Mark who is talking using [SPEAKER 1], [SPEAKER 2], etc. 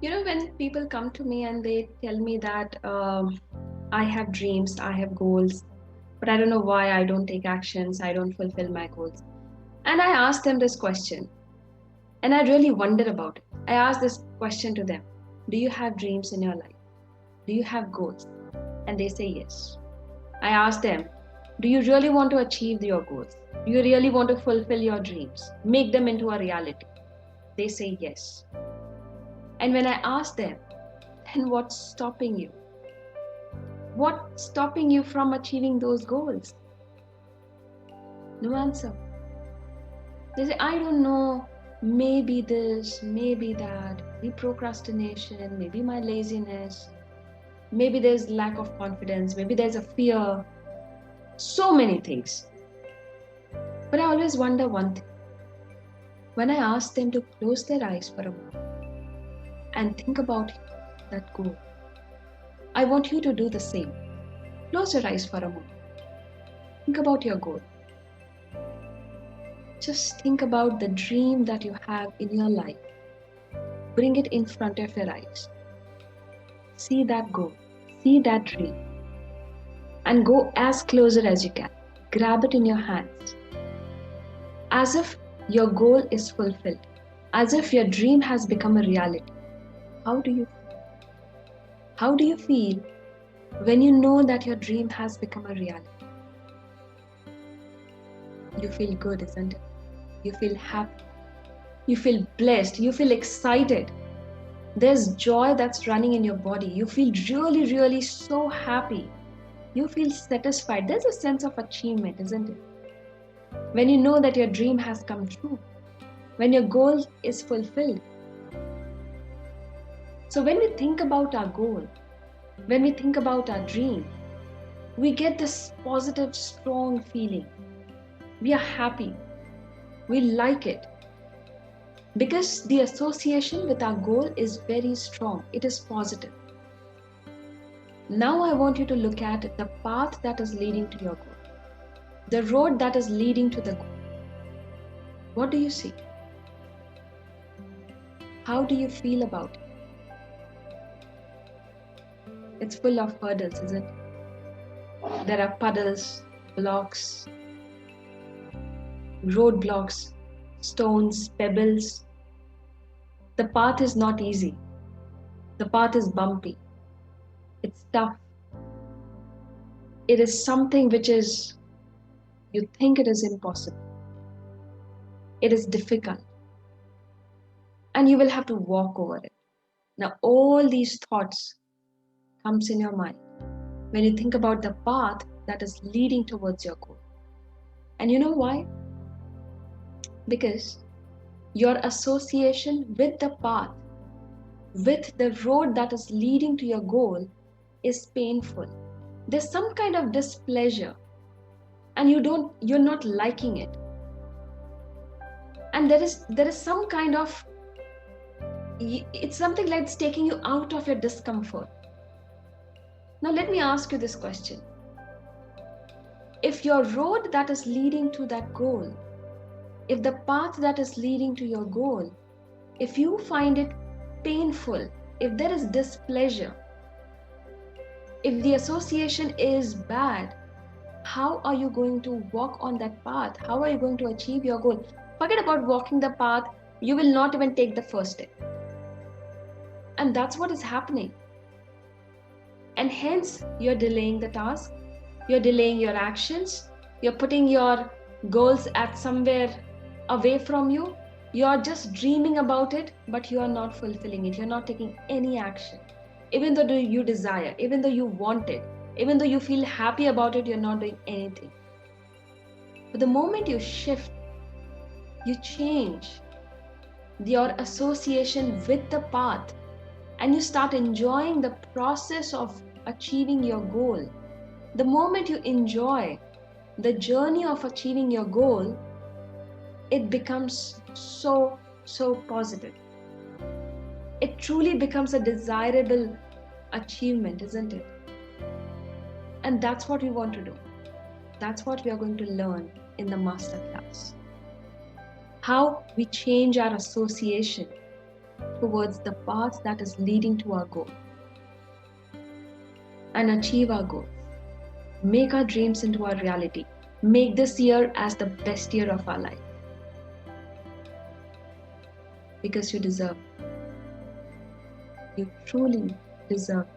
[SPEAKER 1] When people come to me and they tell me that I have dreams, I have goals, but I don't know why I don't take actions, I don't fulfill my goals. And I ask them this question, and I really wonder about it. I ask this question to them: do you have dreams in your life? Do you have goals? And they say yes. I ask them, do you really want to achieve your goals? Do you really want to fulfill your dreams? Make them into a reality? They say yes. And when I ask them, then what's stopping you? What's stopping you from achieving those goals? No answer. They say, I don't know, maybe this, maybe that, maybe procrastination, maybe my laziness, maybe there's lack of confidence, maybe there's a fear, so many things. But I always wonder one thing. When I ask them to close their eyes for a moment and think about that goal, I want you to do the same. Close your eyes for a moment. Think about your goal. Just think about the dream that you have in your life. Bring it in front of your eyes. See that goal. See that dream. And go as closer as you can. Grab it in your hands. As if your goal is fulfilled. As if your dream has become a reality. How do you feel? How do you feel when you know that your dream has become a reality? You feel good, isn't it? You feel happy. You feel blessed. You feel excited. There's joy that's running in your body. You feel really, really so happy. You feel satisfied. There's a sense of achievement, isn't it? When you know that your dream has come true. When your goal is fulfilled. So when we think about our goal, when we think about our dream, we get this positive, strong feeling. We are happy. We like it. Because the association with our goal is very strong. It is positive. Now I want you to look at the path that is leading to your goal. The road that is leading to the goal. What do you see? How do you feel about it? It's full of hurdles, isn't it? There are puddles, blocks, roadblocks, stones, pebbles. The path is not easy. The path is bumpy. It's tough. It is something which is, you think it is impossible. It is difficult. And you will have to walk over it. Now, all these thoughts comes in your mind when you think about the path that is leading towards your goal. And you know why? Because your association with the path, with the road that is leading to your goal is painful. There's some kind of displeasure and you're not liking it. And there is some kind of, it's something like it's taking you out of your discomfort. Now let me ask you this question. If your road that is leading to that goal, if the path that is leading to your goal, if you find it painful, if there is displeasure, if the association is bad, how are you going to walk on that path? How are you going to achieve your goal? Forget about walking the path. You will not even take the first step. And that's what is happening. And hence, you're delaying the task. You're delaying your actions. You're putting your goals at somewhere away from you. You're just dreaming about it, but you are not fulfilling it. You're not taking any action. Even though you desire, even though you want it, even though you feel happy about it, you're not doing anything. But the moment you shift, you change your association with the path and you start enjoying the process of achieving your goal. The moment you enjoy the journey of achieving your goal, it becomes so positive. It truly becomes a desirable achievement, isn't it? And that's what we want to do. That's what we are going to learn in the masterclass. How we change our association towards the path that is leading to our goal and achieve our goals. Make our dreams into our reality. Make this year as the best year of our life. Because you deserve. You truly deserve.